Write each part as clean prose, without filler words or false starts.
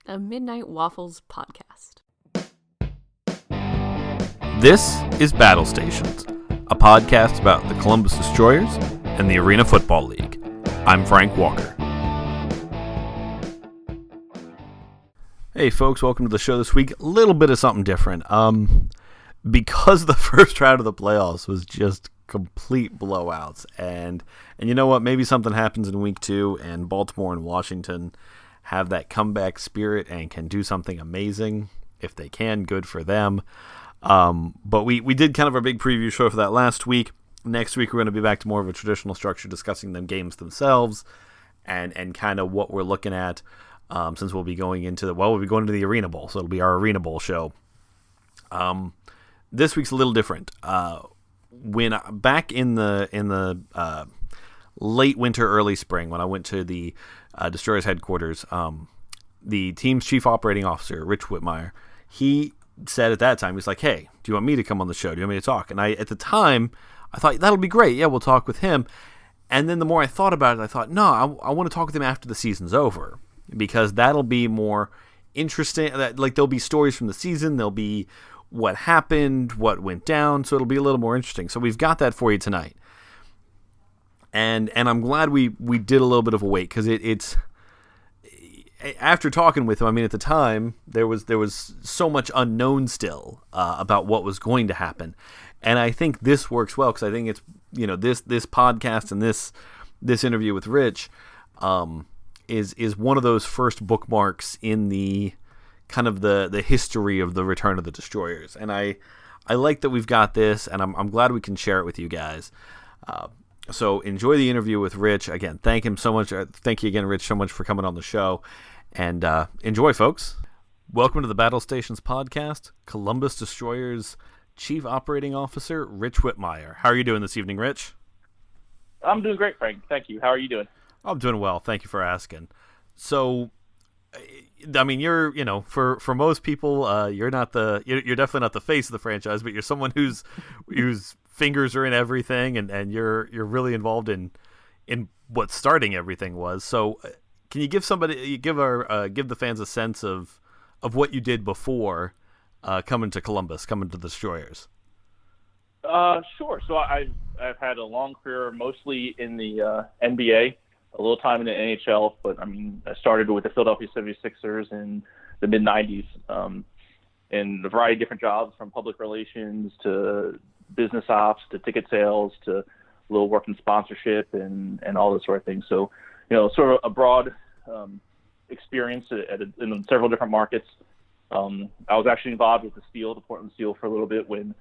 a Midnight Waffles podcast. This is BattleStations, a podcast about the Columbus Destroyers and the Arena Football League. I'm Frank Walker. Hey folks, welcome to the show this week. A little bit of something different. Because the first round of the playoffs was just complete blowouts, and you know what? Maybe something happens in week 2, and Baltimore and Washington have that comeback spirit and can do something amazing. If they can, good for them. But we did kind of a big preview show for that last week. Next week we're going to be back to more of a traditional structure, discussing them games themselves and kind of what we're looking at. Since we'll be going into the Arena Bowl, so it'll be our Arena Bowl show. This week's a little different. When back in the late winter, early spring, when I went to the Destroyers headquarters, the team's chief operating officer, Rich Witmeyer, he said at that time, he's like, "Hey, do you want me to come on the show? Do you want me to talk?" And at the time, I thought that'll be great. Yeah, we'll talk with him. And then the more I thought about it, I thought, no, I want to talk with him after the season's over, because that'll be more interesting. Like, there'll be stories from the season. There'll be what happened, what went down. So it'll be a little more interesting. So we've got that for you tonight. And I'm glad we did a little bit of a wait, because it's after talking with him. I mean, at the time there was so much unknown still about what was going to happen, and I think this works well, because I think it's this podcast and this interview with Rich is one of those first bookmarks in the kind of the history of the return of the Destroyers, and I like that we've got this, and I'm glad we can share it with you guys. So enjoy the interview with Rich. Again, thank him so much. Thank you again, Rich, so much for coming on the show. And enjoy, folks. Welcome to the BattleStations podcast, Columbus Destroyers Chief Operating Officer, Rich Witmeyer. How are you doing this evening, Rich? I'm doing great, Frank. Thank you. How are you doing? I'm doing well. Thank you for asking. So, I mean, you're, for most people, you're definitely not the face of the franchise, but you're someone whose fingers are in everything, and you're really involved in what starting everything was. So, can you give the fans a sense of what you did before coming to Columbus, coming to the Destroyers? Sure. So I've had a long career, mostly in the NBA. A little time in the NHL, but I mean, I started with the Philadelphia 76ers in the mid-90s, in a variety of different jobs, from public relations to business ops to ticket sales to a little work in sponsorship and all this sort of thing. So, sort of a broad experience in several different markets. I was actually involved with the Portland Steel, for a little bit when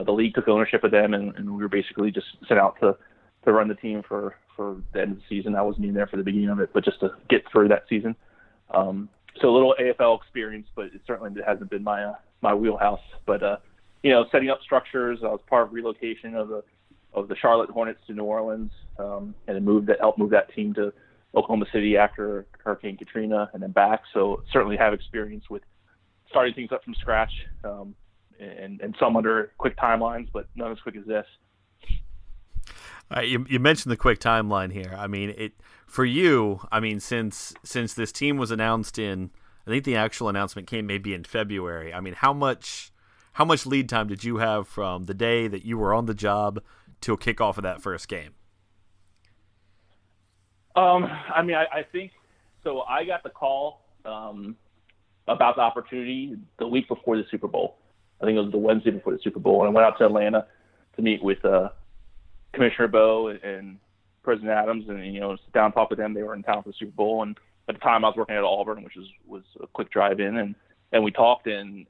the league took ownership of them, and we were basically just sent out to run the team for the end of the season. I wasn't even there for the beginning of it, but just to get through that season. So a little AFL experience, but it certainly hasn't been my wheelhouse. But setting up structures. I was part of relocation of the Charlotte Hornets to New Orleans, and then helped move that team to Oklahoma City after Hurricane Katrina, and then back. So certainly have experience with starting things up from scratch, and some under quick timelines, but none as quick as this. You mentioned the quick timeline here. I mean, for you. I mean, since this team was announced I think the actual announcement came maybe in February. I mean, how much lead time did you have from the day that you were on the job till kickoff of that first game? I mean, I think so. I got the call about the opportunity the week before the Super Bowl. I think it was the Wednesday before the Super Bowl, and I went out to Atlanta to meet with Commissioner Bo and President Adams, and sit down and talk with them. They were in town for the Super Bowl, and at the time I was working at Auburn, which was a quick drive in, and we talked, and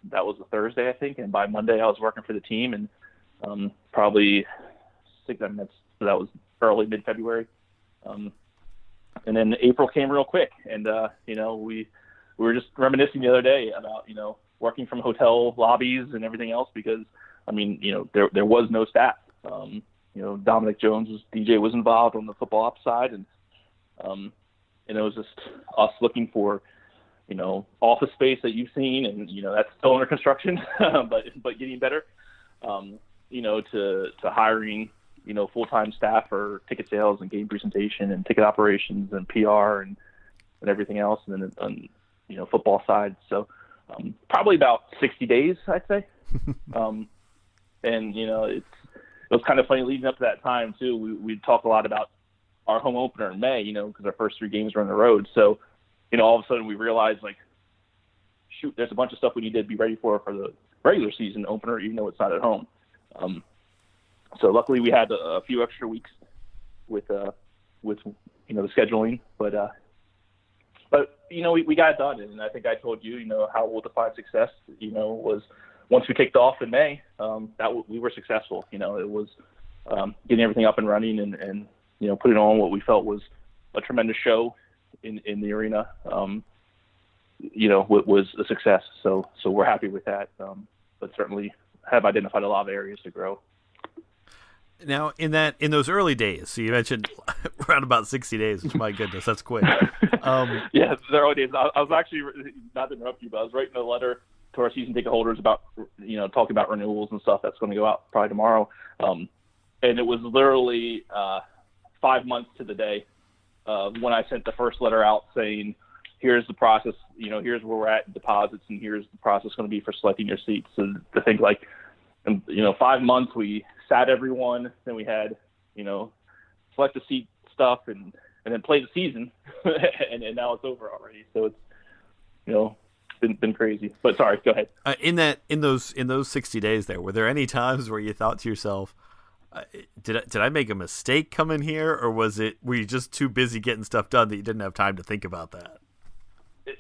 that was a Thursday, I think, and by Monday I was working for the team, and probably that was early mid-February, and then April came real quick, and we were just reminiscing the other day about working from hotel lobbies and everything else, because I mean there was no staff. Dominic Jones DJ was involved on the football ops side, and it was just us looking for office space that you've seen, and that's still under construction, but getting better. To hiring full-time staff for ticket sales and game presentation and ticket operations and PR and everything else, and then football side. So probably about 60 days, I'd say. And, it was kind of funny leading up to that time, too. We talked a lot about our home opener in May, because our first 3 games were on the road. So, all of a sudden we realized, like, shoot, there's a bunch of stuff we need to be ready for the regular season opener, even though it's not at home. So luckily we had a few extra weeks with the scheduling, but we got it done. And I think I told you, how we'll define success, was once we kicked off in May, we were successful. It was getting everything up and running and putting on what we felt was a tremendous show in the arena. Was a success. So we're happy with that. But certainly have identified a lot of areas to grow. Now, in those early days, so you mentioned around about 60 days, which, my goodness, that's quick. Yeah, the early days. I was actually, not to interrupt you, but I was writing a letter to our season ticket holders about, talking about renewals and stuff that's going to go out probably tomorrow. And it was literally 5 months to the day when I sent the first letter out saying, here's the process, here's where we're at in deposits, and here's the process going to be for selecting your seats. So to think, like, 5 months, we sat everyone, then we had, select the seat stuff and then play the season, and now it's over already. So it's, been crazy. But sorry, go ahead. In those 60 days there, were there any times where you thought to yourself, did I make a mistake coming here, or were you just too busy getting stuff done that you didn't have time to think about that?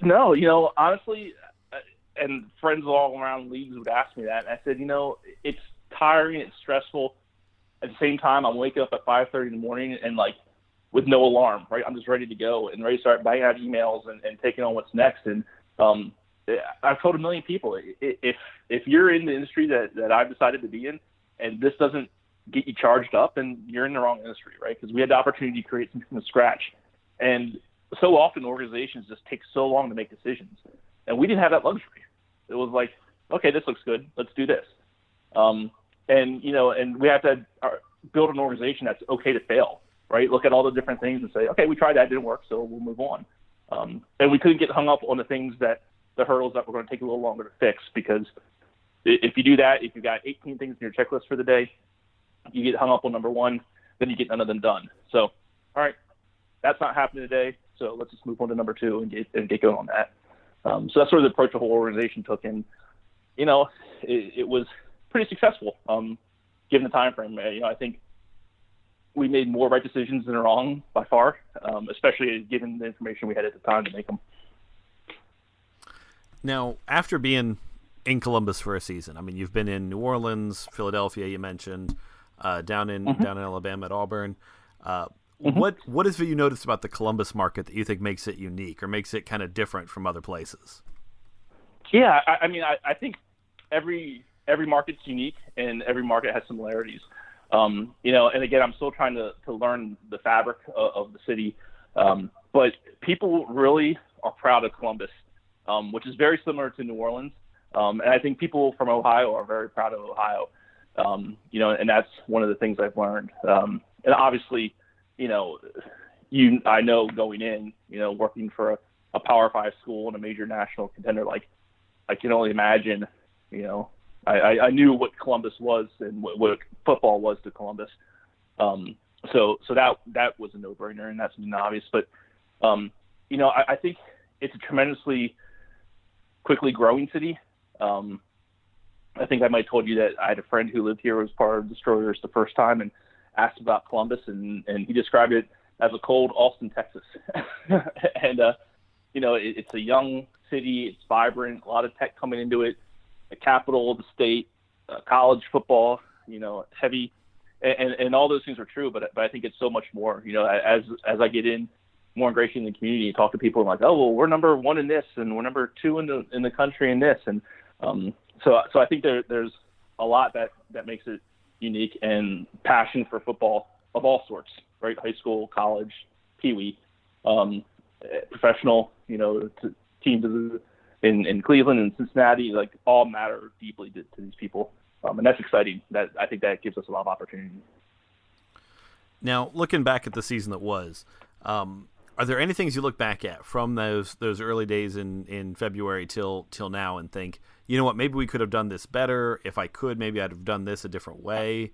No, honestly, and friends all around leagues would ask me that. And I said, it's tiring, it's stressful. At the same time, I'm waking up at 5:30 in the morning and, like, with no alarm, right? I'm just ready to go and ready to start banging out emails and taking on what's next. And I've told a million people, if you're in the industry that I've decided to be in, and this doesn't get you charged up, then you're in the wrong industry, right? Because we had the opportunity to create something from scratch. And so often organizations just take so long to make decisions. And we didn't have that luxury. It was like, okay, this looks good. Let's do this. And we have to build an organization that's okay to fail, right? Look at all the different things and say, okay, we tried that, it didn't work, so we'll move on. And we couldn't get hung up on the hurdles that were going to take a little longer to fix, because if you do that, if you've got 18 things in your checklist for the day, you get hung up on number 1, then you get none of them done. So, all right, that's not happening today, so let's just move on to number 2 and get going on that. So that's sort of the approach the whole organization took, and it was pretty successful given the time frame. I think we made more right decisions than wrong by far, especially given the information we had at the time to make them. Now, after being in Columbus for a season, I mean, you've been in New Orleans, Philadelphia, you mentioned, down in Alabama at Auburn. What have you noticed about the Columbus market that you think makes it unique or makes it kind of different from other places? Yeah, I think every market's unique and every market has similarities. And again, I'm still trying to learn the fabric of the city. But people really are proud of Columbus, which is very similar to New Orleans. And I think people from Ohio are very proud of Ohio. And that's one of the things I've learned. And obviously, I know going in, working for a Power 5 school and a major national contender, like, I can only imagine, I knew what Columbus was and what football was to Columbus. So that was a no-brainer, and that's obvious. But, I think it's a tremendously quickly growing city. I think I might have told you that I had a friend who lived here, was part of Destroyers the first time, and asked about Columbus, and he described it as a cold Austin, Texas. And, it's a young city. It's vibrant, a lot of tech coming into it, the capital of the state, college football, heavy, and all those things are true. But I think it's so much more, as I get in more ingratiated in the community and talk to people, I'm like, oh, well, we're number 1 in this, and we're number 2 in the country in this. And so I think there's a lot that makes it unique, and passion for football of all sorts, right? High school, college, peewee, professional, teams in Cleveland and Cincinnati, like, all matter deeply to these people. And that's exciting. I think that gives us a lot of opportunity. Now, looking back at the season that was, Are there any things you look back at from those early days in February till now and think, you know what, maybe we could have done this better. If I could, maybe I'd have done this a different way.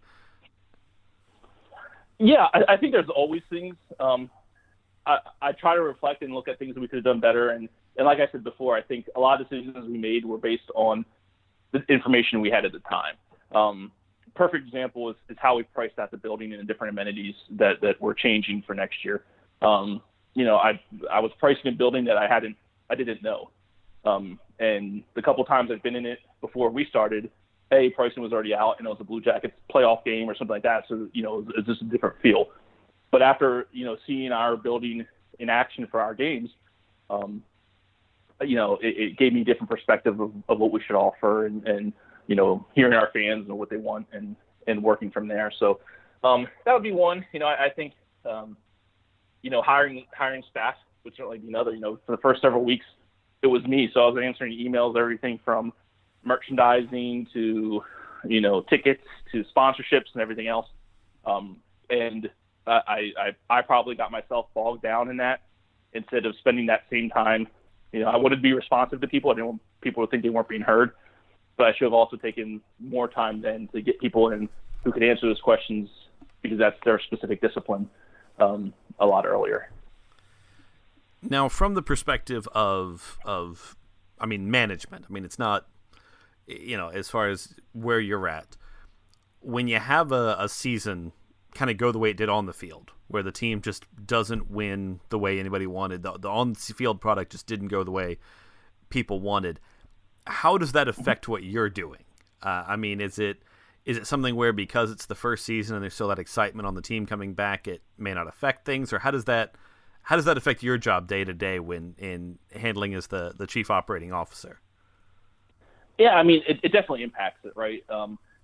Yeah, I think there's always things. I try to reflect and look at things that we could have done better. And like I said before, I think a lot of decisions we made were based on the information we had at the time. Perfect example is how we priced out the building and the different amenities that we're changing for next year. I was pricing a building that I didn't know. And the couple times I've been in it before we started, pricing was already out and it was a Blue Jackets playoff game or something like that. So, it's just a different feel. But after, seeing our building in action for our games, it gave me a different perspective of what we should offer and hearing our fans and what they want and working from there. So that would be one. I think, hiring staff would certainly be another. For the first several weeks, it was me. So I was answering emails, everything from merchandising to, tickets to sponsorships and everything else. And I probably got myself bogged down in that instead of spending that same time. I wanted to be responsive to people. I didn't want people to think they weren't being heard. But I should have also taken more time then to get people in who could answer those questions because that's their specific discipline a lot earlier. Now, from the perspective of management, it's not, as far as where you're at, when you have a season kind of go the way it did on the field, where the team just doesn't win the way anybody wanted, the on-field product just didn't go the way people wanted, how does that affect what you're doing? Is it something where because it's the first season and there's still that excitement on the team coming back, it may not affect things, or how does that affect your job day to day when in handling as the chief operating officer? Yeah, it definitely impacts it, right?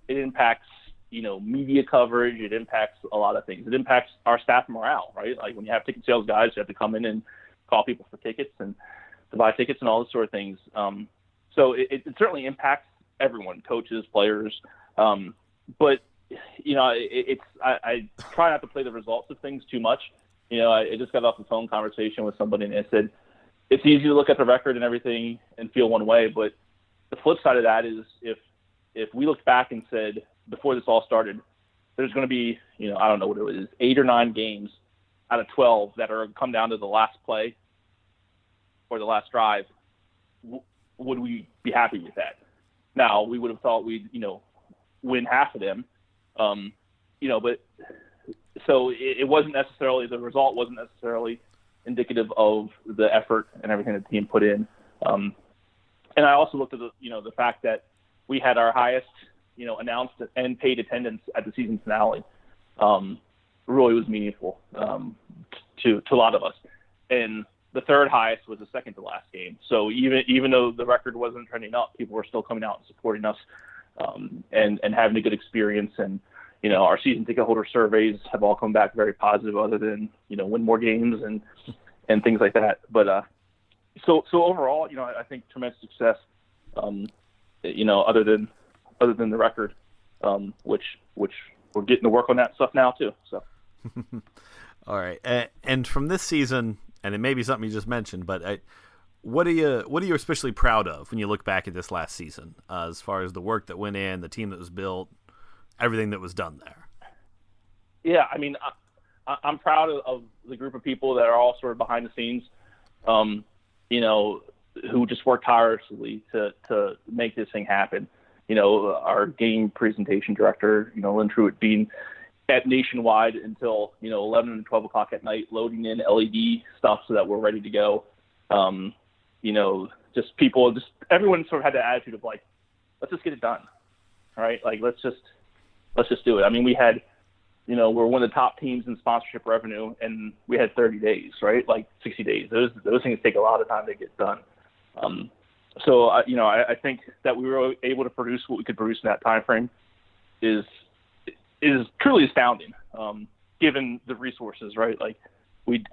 It impacts media coverage. It impacts a lot of things. It impacts our staff morale, right? Like when you have ticket sales guys, you have to come in and call people for tickets and to buy tickets and all those sort of things. So it certainly impacts everyone, coaches, players. But I try not to play the results of things too much. I just got off a phone conversation with somebody and I said, it's easy to look at the record and everything and feel one way. But the flip side of that is if we looked back and said, before this all started, there's going to be, I don't know what it was, 8 or 9 games out of 12 that are come down to the last play or the last drive, would we be happy with that? Now, we would have thought we'd, win half of them, but so it wasn't necessarily, the result wasn't necessarily indicative of the effort and everything the team put in. And I also looked at the fact that we had our highest, announced and paid attendance at the season finale. Really was meaningful to a lot of us. And the third highest was the second to last game. So even though the record wasn't trending up, people were still coming out and supporting us and having a good experience. And, our season ticket holder surveys have all come back very positive other than, win more games and things like that. But so overall, I think tremendous success, other than the record, which we're getting to work on that stuff now too. So, all right. And from this season, and it may be something you just mentioned, but what are you especially proud of when you look back at this last season, as far as the work that went in, the team that was built, everything that was done there? Yeah, I'm proud of the group of people that are all sort of behind the scenes, who just worked tirelessly to make this thing happen. Our game presentation director, Lynn Truitt, being at Nationwide until 11 and 12 o'clock at night, loading in LED stuff so that we're ready to go. Just people, just everyone sort of had the attitude of like, let's just get it done, all right? Like let's just do it. We had, we're one of the top teams in sponsorship revenue, and we had 30 days, right? Like 60 days. Those things take a lot of time to get done. So I think that we were able to produce what we could produce in that time frame is truly astounding, given the resources, right? Like we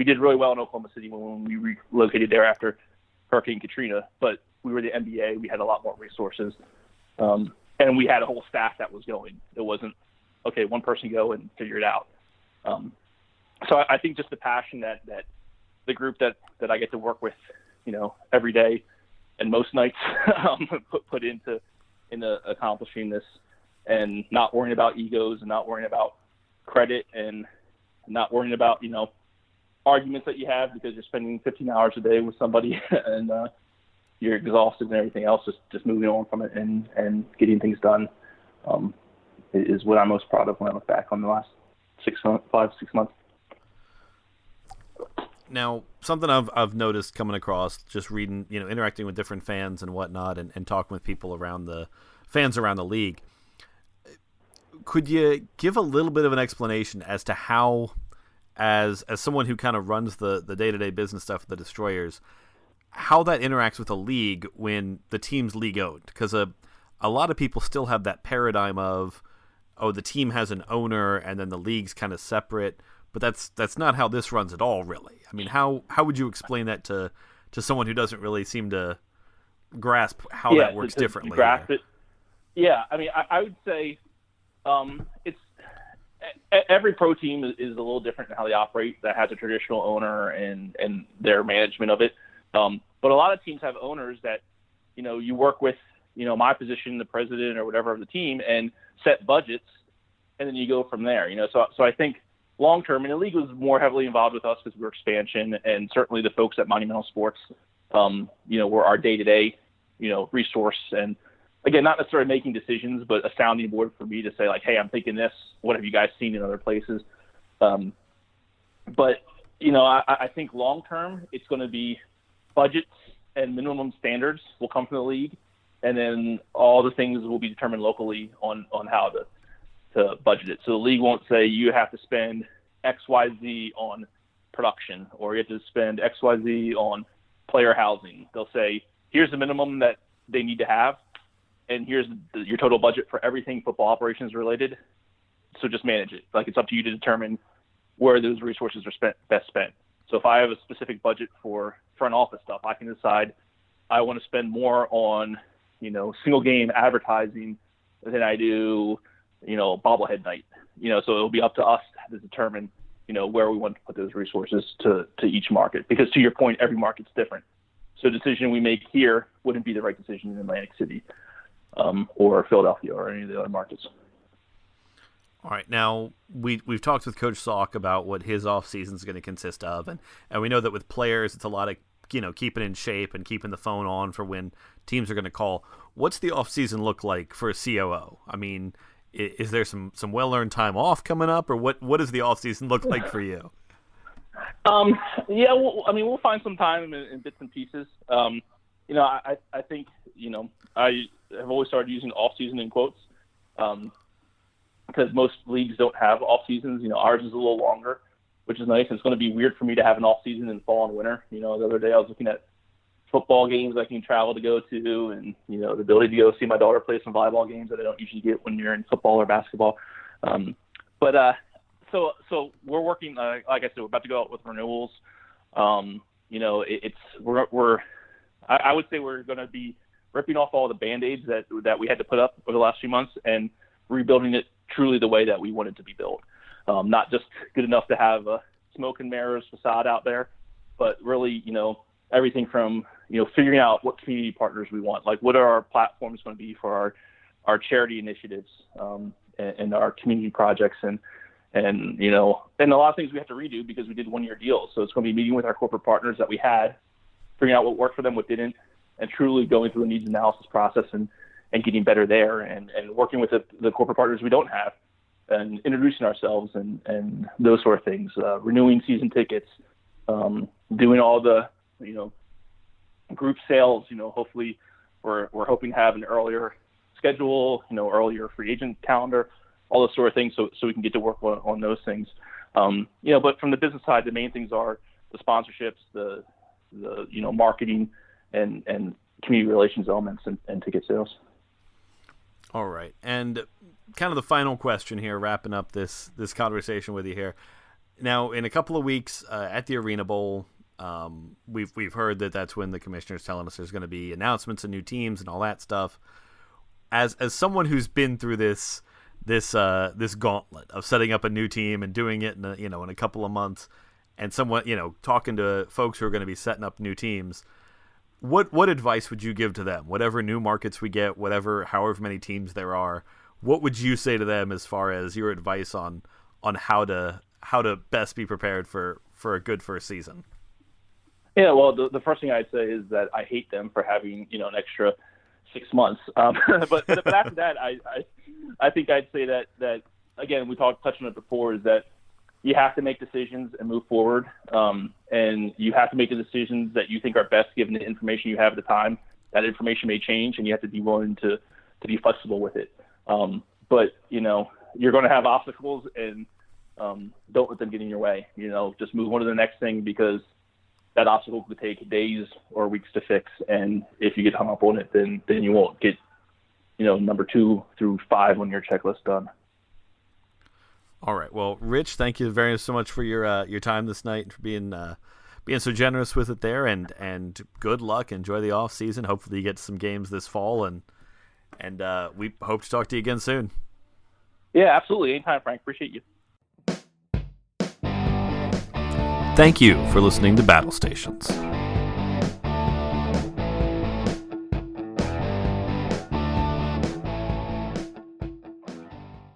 did really well in Oklahoma City when we relocated there after Hurricane Katrina, but we were the NBA. We had a lot more resources, and we had a whole staff that was going. It wasn't okay, one person go and figure it out. So I think just the passion that the group that I get to work with, every day and most nights, put into accomplishing this, and not worrying about egos and not worrying about credit and not worrying about, arguments that you have because you're spending 15 hours a day with somebody and you're exhausted and everything else, just moving on from it and getting things done is what I'm most proud of when I look back on the last 6 months. Now, something I've noticed coming across, just reading, interacting with different fans and whatnot, and talking with people fans around the league. Could you give a little bit of an explanation as to how, as someone who kind of runs the day-to-day business stuff of the Destroyers, how that interacts with a league when the team's league owned? Because a lot of people still have that paradigm of, the team has an owner and then the league's kind of separate. But that's not how this runs at all, really. I mean, how would you explain that to someone who doesn't really seem to grasp how that works differently? To grasp it. Yeah, I mean, I would say it's every pro team is a little different in how they operate. That has a traditional owner and their management of it. But a lot of teams have owners that you work with. My position, the president or whatever of the team, and set budgets, and then you go from there. So I think. Long term, and the league was more heavily involved with us because we were expansion, and certainly the folks at Monumental Sports, were our day-to-day, resource. And again, not necessarily making decisions, but a sounding board for me to say like, hey, I'm thinking this. What have you guys seen in other places? But I think long term, it's going to be budgets and minimum standards will come from the league, and then all the things will be determined locally on how to budget it. So the league won't say you have to spend XYZ on production or you have to spend XYZ on player housing. They'll say, here's the minimum that they need to have, and here's your total budget for everything football operations related. So just manage it. Like, it's up to you to determine where those resources are best spent. So if I have a specific budget for front office stuff, I can decide I want to spend more on, single game advertising than I do bobblehead night, so it'll be up to us to determine, where we want to put those resources to each market, because to your point, every market's different. So the decision we make here wouldn't be the right decision in Atlantic City, or Philadelphia or any of the other markets. All right. Now we've talked with Coach Salk about what his off season is going to consist of. And we know that with players, it's a lot of, keeping in shape and keeping the phone on for when teams are going to call. What's the off season look like for a COO? I mean, is there some well-earned time off coming up, or what does the off-season look like for you? Yeah, we'll find some time in bits and pieces. I think, I have always started using off-season in quotes because most leagues don't have off-seasons. Ours is a little longer, which is nice. It's going to be weird for me to have an off-season in fall and winter. The other day I was looking at football games I can travel to go to, and the ability to go see my daughter play some volleyball games that I don't usually get when you're in football or basketball. So we're working, like I said, we're about to go out with renewals. I would say we're going to be ripping off all the Band-Aids that we had to put up over the last few months and rebuilding it truly the way that we want it to be built. Not just good enough to have a smoke and mirrors facade out there, but really, everything from, figuring out what community partners we want, like what are our platforms going to be for our charity initiatives, and our community projects, and a lot of things we have to redo because we did 1-year deals. So it's going to be meeting with our corporate partners that we had, figuring out what worked for them, what didn't, and truly going through the needs analysis process and getting better there, and working with the corporate partners we don't have, and introducing ourselves and those sort of things, renewing season tickets, doing all the, group sales. Hopefully we're hoping to have an earlier schedule, earlier free agent calendar, all those sort of things, so we can get to work on those things. But from the business side, the main things are the sponsorships, the marketing and community relations elements and ticket sales. All right. And kind of the final question here, wrapping up this conversation with you here. Now, in a couple of weeks at the Arena Bowl, we've heard that's when the commissioner's telling us there's going to be announcements of new teams and all that stuff. As someone who's been through this gauntlet of setting up a new team and doing it in a couple of months, and someone, talking to folks who are going to be setting up new teams, what advice would you give to them? Whatever new markets we get, however many teams there are, what would you say to them as far as your advice on how to best be prepared for a good first season? Yeah, well, the first thing I'd say is that I hate them for having an extra 6 months. But after that, I think I'd say that again, we touched on it before, is that you have to make decisions and move forward, and you have to make the decisions that you think are best given the information you have at the time. That information may change, and you have to be willing to be flexible with it. But you're going to have obstacles, and don't let them get in your way. Just move on to the next thing, because that obstacle could take days or weeks to fix, and if you get hung up on it, then you won't get number 2 through 5 on your checklist done. All right. Well, Rich, thank you very so much for your time this night, for being so generous with it there, and good luck. Enjoy the off season. Hopefully, you get some games this fall, and we hope to talk to you again soon. Yeah, absolutely. Anytime, Frank. Appreciate you. Thank you for listening to Battle Stations.